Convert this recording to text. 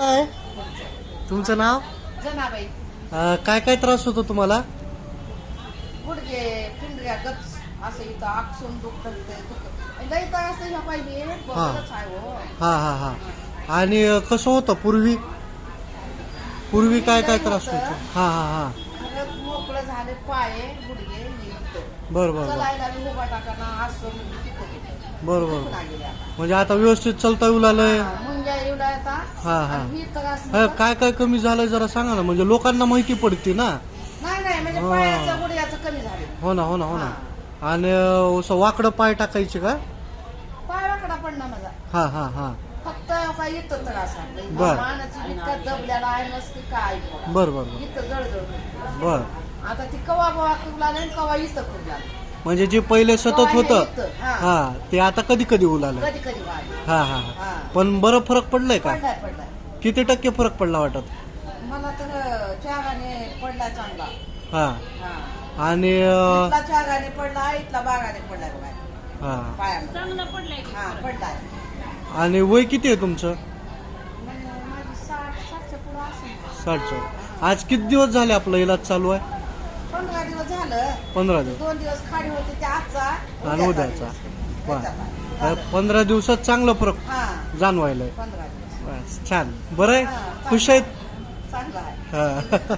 काय तुमचं नाव? जनाबाई. काय काय त्रास होतो तुम्हाला? गुडघे पिंडऱ्या गप्स असं इथं आकसून दुखत लई त्रास ह्या पाहिजे बरंच आहे हो. हा हा हा. आणि कसं होतं पूर्वी? पूर्वी काय काय त्रास व्हायचा? हा हा हा. खरंच मोकळं झाले पाय गुडघे बरं बरं चलायला उभा टाकाना असं बरोबर. म्हणजे आता व्यवस्थित चलता येऊ लागलंय. मुंग्या येऊ आता. हा हा. ही त्रास काय काय कमी झालंय जरा सांगा ना, म्हणजे लोकांना माहिती पडते ना. नाही म्हणजे पायाचं गुडघ्याचं कमी झाले. हो ना हो ना हो ना. आणि असं वाकडं पाय टाकायचे का? पाय वाकडा पडला माझा. हा हा हा. फक्त काय येतं त्रास बर. मानाची इतका दबल्याला आहे नसते काय बर बर इथं जळजळ. बर. आता ती कवा बवा खूप लागली कवा इथं खूप लागली. म्हणजे जे पहिले सतत होतं हा ते आता कधी कधी उलालं. कधी कधी वाढली. हा हा हा. पण बरं फरक पडलाय का? पडलाय किती टक्के फरक पडला वाटत? मला तर चहागाने पडला चांगला. हा. आणि इथला चहागाने पडला इथला बागाने पडलाय बघा. हा. पायाला चांगला पडलाय. हा पडलाय. आणि वय किती आहे तुमचं? माझी 60च्या पुढे असेल. 60. आज किती दिवस झाले आपला इलाज चालू आहे? 15 दिवस झालं. 15 दिवस. 2 दिवस खाली होते ते आजचा आणि उद्याचा. बर. 15 दिवसात चांगला फरक जाणवायलाय. 15 दिवस. बस छान. बरं आहे? खुश आहेत? चांगला आहे. हा.